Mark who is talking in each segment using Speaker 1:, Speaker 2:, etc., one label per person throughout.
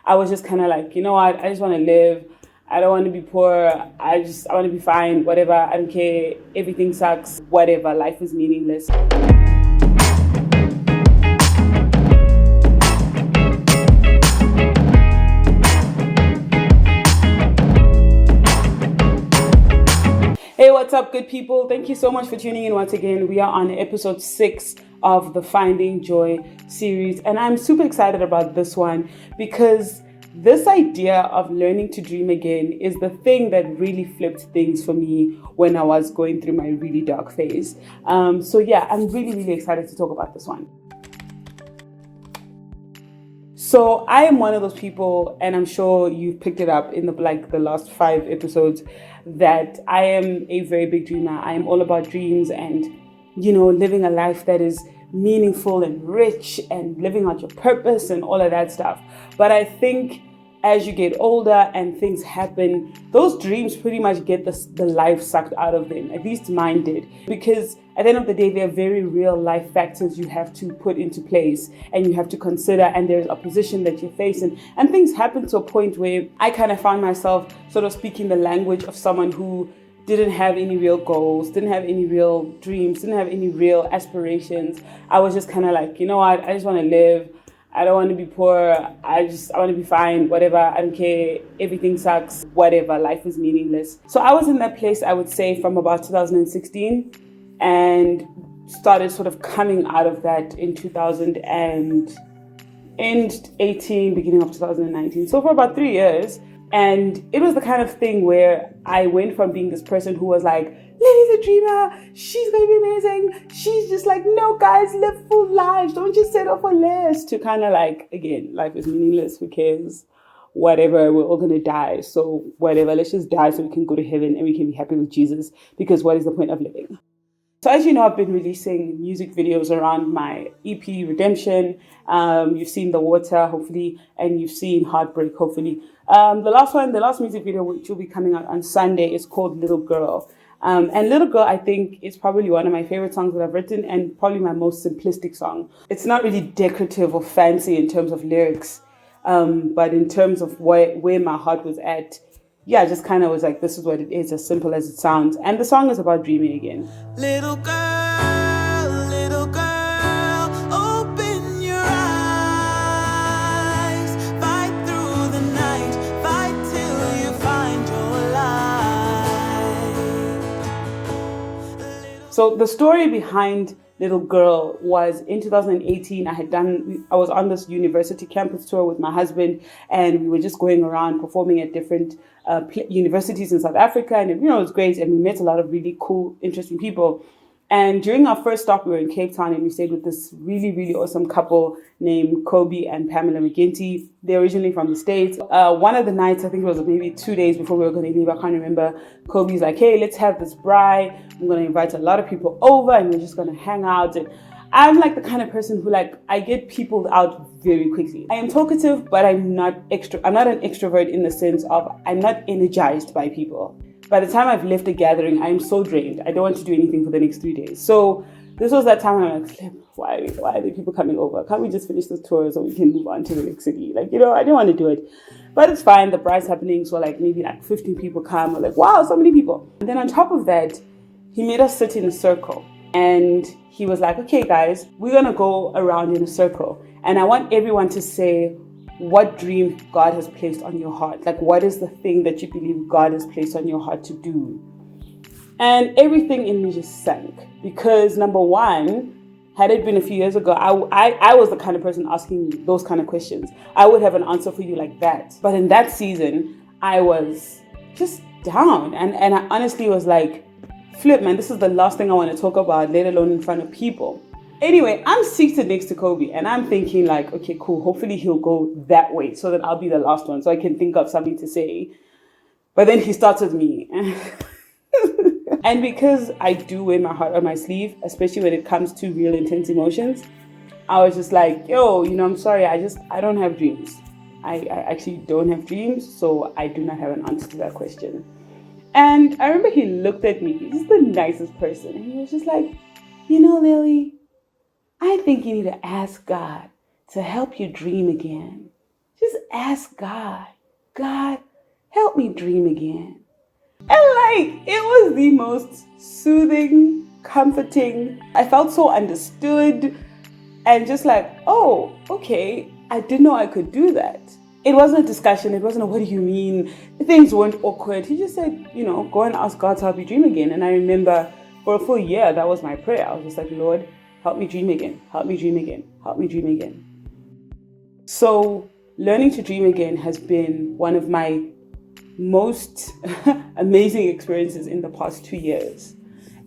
Speaker 1: I was just kind of like, you know what, I just want to live. I don't want to be poor. I want to be fine, whatever. I don't care. Everything sucks, whatever. Life is meaningless. Hey, what's up, good people? Thank you so much for tuning in once again. We are on episode 6 of the Finding Joy series, and I'm super excited about this one because this idea of learning to dream again is the thing that really flipped things for me when I was going through my really dark phase. So yeah, I'm really excited to talk about this one. So I am one of those people, and I'm sure you've picked it up in the last 5 episodes, that I am a very big dreamer. I am all about dreams and, living a life that is meaningful and rich and living out your purpose and all of that stuff. But I think as you get older and things happen, those dreams pretty much get the life sucked out of them. At least mine did. Because at the end of the day, there are very real life factors you have to put into place and you have to consider, and there's opposition that you're facing. And things happen to a point where I kind of found myself sort of speaking the language of someone who didn't have any real goals, didn't have any real dreams, didn't have any real aspirations. I was just kind of like, you know what, I just want to live. I don't want to be poor. I want to be fine, whatever. I don't care. Everything sucks, whatever. Life is meaningless. So I was in that place, I would say, from about 2016 and started sort of coming out of that in 2018, beginning of 2019. So for about 3 years. And it was the kind of thing where I went from being this person who was like, Lily's a dreamer, she's going to be amazing, she's just like, no guys, live full lives, don't just settle for less, to kind of like, again, life is meaningless, who cares, whatever, we're all going to die, so whatever, let's just die so we can go to heaven and we can be happy with Jesus, because what is the point of living? So as you know, I've been releasing music videos around my EP Redemption. You've seen The Water, hopefully, and you've seen Heartbreak, hopefully. The last music video, which will be coming out on Sunday, is called Little Girl. And Little Girl, I think, is probably one of my favorite songs that I've written, and probably my most simplistic song. It's not really decorative or fancy in terms of lyrics, but in terms of where my heart was at, yeah, just kind of was like, this is what it is, as simple as it sounds. And the song is about dreaming again.
Speaker 2: Little girl, open your eyes. Fight through the night, fight till you find your light.
Speaker 1: So the story behind Little Girl was in 2018. I was on this university campus tour with my husband, and we were just going around performing at different universities in South Africa, and it was great, and we met a lot of really cool, interesting people. And during our first stop, we were in Cape Town, and we stayed with this really awesome couple named Kobe and Pamela McGinty. They're originally from the States. One of the nights, I think it was maybe 2 days before we were going to leave, I can't remember, Kobe's like, hey, let's have this braai. I'm going to invite a lot of people over, and we're just going to hang out. And I'm like the kind of person who I get people out very quickly. I am talkative, but I'm not an extrovert in the sense of I'm not energized by people. By the time I've left a gathering, I'm so drained. I don't want to do anything for the next 3 days. So this was that time I'm like, why are the people coming over? Can't we just finish this tour so we can move on to the next city? I didn't want to do it. But it's fine. The brai's happening. So maybe 15 people come. We're like, wow, so many people. And then on top of that, he made us sit in a circle. And he was like, okay, guys, we're going to go around in a circle. And I want everyone to say what dream God has placed on your heart. What is the thing that you believe God has placed on your heart to do? And everything in me just sank. Because number one, had it been a few years ago, I was the kind of person asking those kind of questions. I would have an answer for you like that. But in that season, I was just down. And I honestly was like, flip, man, this is the last thing I want to talk about, let alone in front of people. Anyway, I'm seated next to Kobe, and I'm thinking okay, cool, hopefully he'll go that way so that I'll be the last one so I can think of something to say. But then he starts with me. And because I do wear my heart on my sleeve, especially when it comes to real intense emotions, I was just like, yo, I'm sorry, I don't have dreams. I actually don't have dreams, so I do not have an answer to that question. And I remember he looked at me, he's the nicest person, and he was just like, Lily, I think you need to ask God to help you dream again. just ask God, God, help me dream again. And like, it was the most soothing, comforting. I felt so understood and just like, oh, okay, I didn't know I could do that. It wasn't a discussion. It wasn't a, what do you mean? Things weren't awkward. He just said, go and ask God to help you dream again. And I remember for a full year, that was my prayer. I was just like, Lord, help me dream again. Help me dream again. Help me dream again. So learning to dream again has been one of my most amazing experiences in the past 2 years.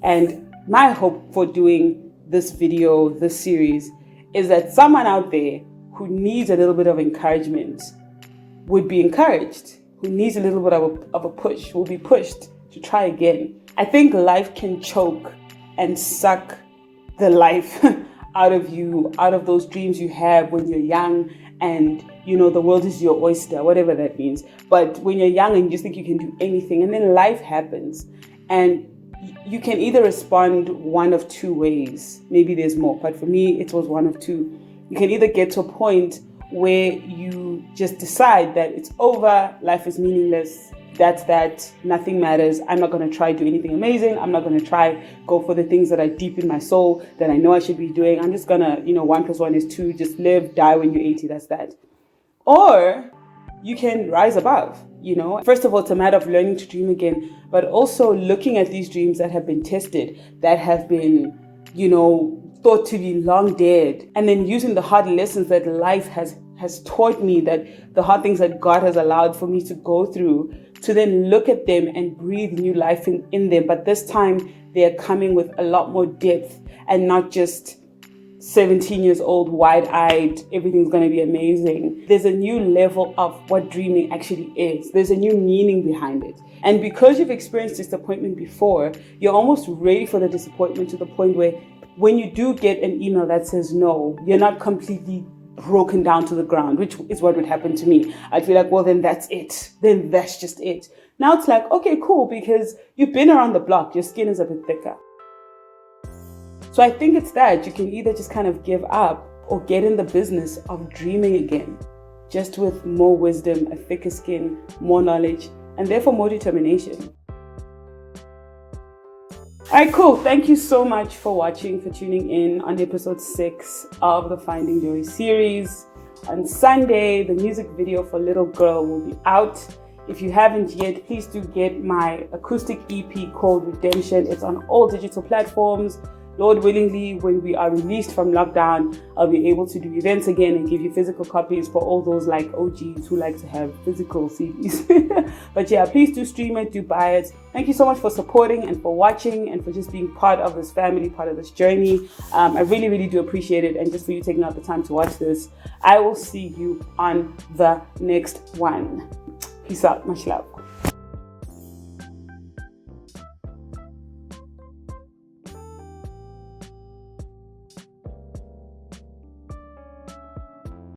Speaker 1: And my hope for doing this video, this series, is that someone out there who needs a little bit of encouragement would be encouraged, who needs a little bit of a push, will be pushed to try again. I think life can choke and suck the life out of you, out of those dreams you have when you're young and the world is your oyster, whatever that means. But when you're young and you just think you can do anything, and then life happens, and you can either respond one of two ways. Maybe there's more, but for me, it was one of two. You can either get to a point where you just decide that it's over, life is meaningless, that's that, nothing matters. I'm not going to try do anything amazing. I'm not going to try go for the things that are deep in my soul that I know I should be doing. I'm just going to, 1 + 1 is 2, just live, die when you're 80, that's that. Or you can rise above, First of all, it's a matter of learning to dream again, but also looking at these dreams that have been tested, that have been, thought to be long dead, and then using the hard lessons that life has taught me, that the hard things that God has allowed for me to go through, to then look at them and breathe new life in them. But this time they're coming with a lot more depth and not just 17 years old, wide-eyed, everything's going to be amazing. There's a new level of what dreaming actually is. There's a new meaning behind it. And because you've experienced disappointment before, you're almost ready for the disappointment to the point where when you do get an email that says no, you're not completely broken down to the ground, which is what would happen to me. I'd feel like, well, then that's it. Then that's just it. Now it's like, okay, cool, because you've been around the block. Your skin is a bit thicker. So I think it's that you can either just kind of give up or get in the business of dreaming again, just with more wisdom, a thicker skin, more knowledge, and therefore more determination. All right, cool. Thank you so much for watching, for tuning in on episode 6 of the Finding Joy series. On Sunday, the music video for Little Girl will be out. If you haven't yet, please do get my acoustic EP called Redemption. It's on all digital platforms. Lord willingly, when we are released from lockdown, I'll be able to do events again and give you physical copies for all those like OGs who like to have physical CDs. But yeah, please do stream it, do buy it. Thank you so much for supporting and for watching and for just being part of this family, part of this journey. I really, really do appreciate it. And just for you taking out the time to watch this, I will see you on the next one. Peace out. Much love.